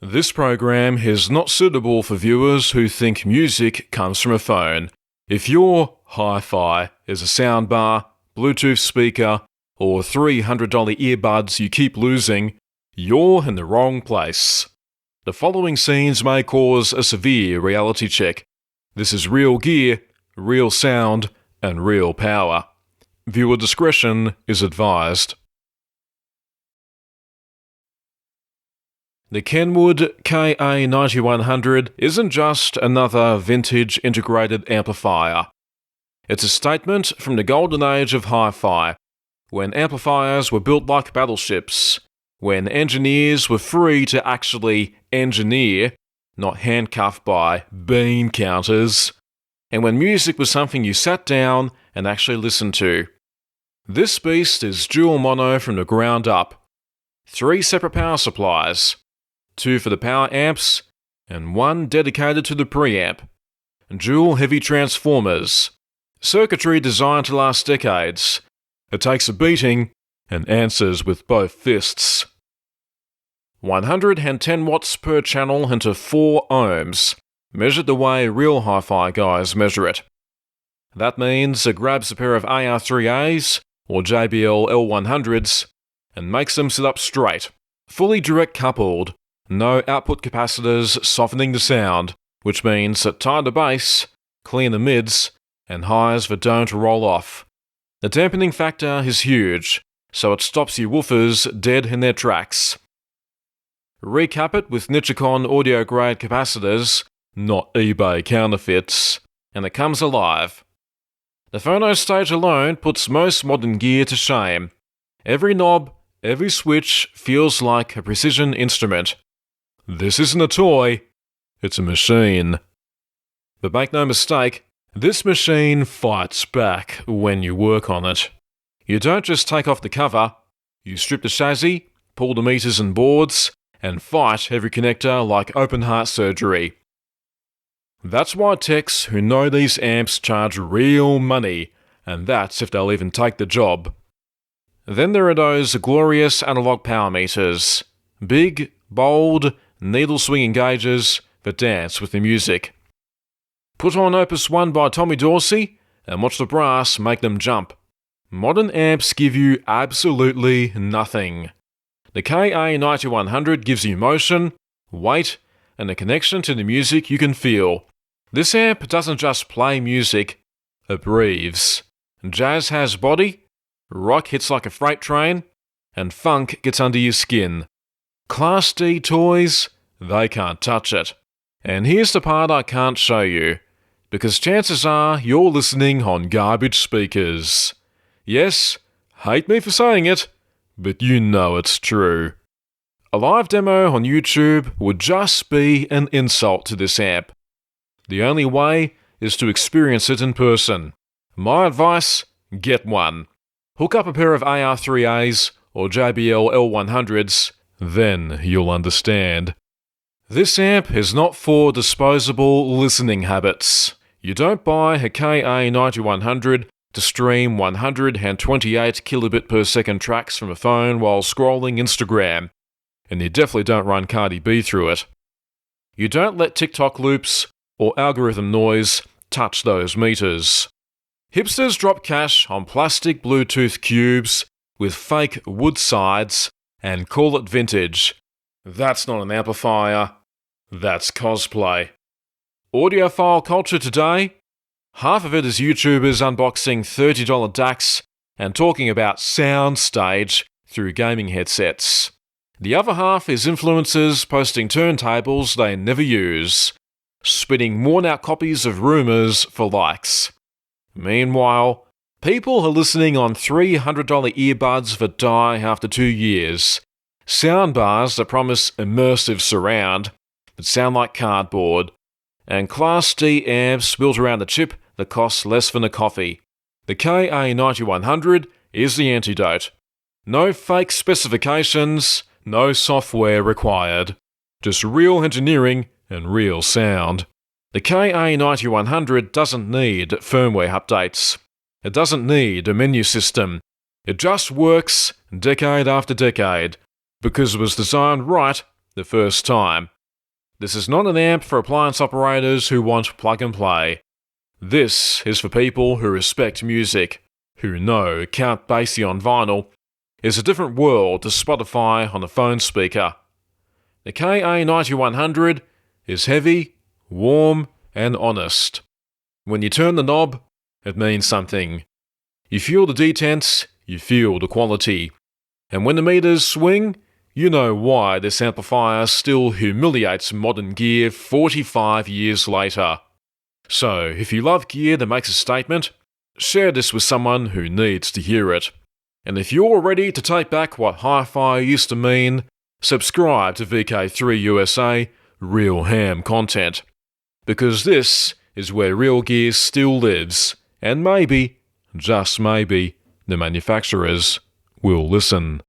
This program is not suitable for viewers who think music comes from a phone. If your hi-fi is a soundbar, Bluetooth speaker, or $300 earbuds you keep losing, you're in the wrong place. The following scenes may cause a severe reality check. This is real gear, real sound, and real power. Viewer discretion is advised. The Kenwood KA-9100 isn't just another vintage integrated amplifier. It's a statement from the golden age of hi-fi, when amplifiers were built like battleships, when engineers were free to actually engineer, not handcuffed by bean counters, and when music was something you sat down and actually listened to. This beast is dual mono from the ground up. 3 separate power supplies. 2 for the power amps, and 1 dedicated to the preamp. Dual heavy transformers. Circuitry designed to last decades. It takes a beating and answers with both fists. 110 watts per channel into 4 ohms, measured the way real hi-fi guys measure it. That means it grabs a pair of AR3As or JBL L100s and makes them sit up straight, fully direct coupled. No output capacitors softening the sound, which means that tighter bass, clean the mids, and highs that don't roll off. The dampening factor is huge, so it stops your woofers dead in their tracks. Recap it with Nichicon audio-grade capacitors, not eBay counterfeits, and it comes alive. The phono stage alone puts most modern gear to shame. Every knob, every switch feels like a precision instrument. This isn't a toy, it's a machine. But make no mistake, this machine fights back when you work on it. You don't just take off the cover, you strip the chassis, pull the meters and boards, and fight every connector like open heart surgery. That's why techs who know these amps charge real money, and that's if they'll even take the job. Then there are those glorious analog power meters. Big, bold, needle-swinging gauges that dance with the music. Put on Opus 1 by Tommy Dorsey and watch the brass make them jump. Modern amps give you absolutely nothing. The KA-9100 gives you motion, weight, and a connection to the music you can feel. This amp doesn't just play music, it breathes. Jazz has body, rock hits like a freight train, and funk gets under your skin. Class D toys, they can't touch it. And here's the part I can't show you, because chances are you're listening on garbage speakers. Yes, hate me for saying it, but you know it's true. A live demo on YouTube would just be an insult to this amp. The only way is to experience it in person. My advice, get one. Hook up a pair of AR3As or JBL L100s, then you'll understand. This amp is not for disposable listening habits. You don't buy a KA-9100 to stream 128 kilobit per second tracks from a phone while scrolling Instagram, and you definitely don't run Cardi B through it. You don't let TikTok loops or algorithm noise touch those meters. Hipsters drop cash on plastic Bluetooth cubes with fake wood sides and call it vintage. That's not an amplifier, that's cosplay. Audiophile culture today? Half of it is YouTubers unboxing $30 DACs and talking about soundstage through gaming headsets. The other half is influencers posting turntables they never use, spitting worn-out copies of rumours for likes. Meanwhile, people are listening on $300 earbuds that die after 2 years, soundbars that promise immersive surround that sound like cardboard, and Class D amps built around a chip that costs less than a coffee. The KA-9100 is the antidote. No fake specifications, no software required. Just real engineering and real sound. The KA-9100 doesn't need firmware updates. It doesn't need a menu system. It just works decade after decade because it was designed right the first time. This is not an amp for appliance operators who want plug and play. This is for people who respect music, who know Count Basie on vinyl is a different world to Spotify on a phone speaker. The KA-9100 is heavy, warm, and honest. When you turn the knob, it means something. You feel the detents, you feel the quality. And when the meters swing, you know why this amplifier still humiliates modern gear 45 years later. So, if you love gear that makes a statement, share this with someone who needs to hear it. And if you're ready to take back what hi-fi used to mean, subscribe to VK3 USA Real Ham content. Because this is where real gear still lives, and maybe, just maybe, the manufacturers will listen.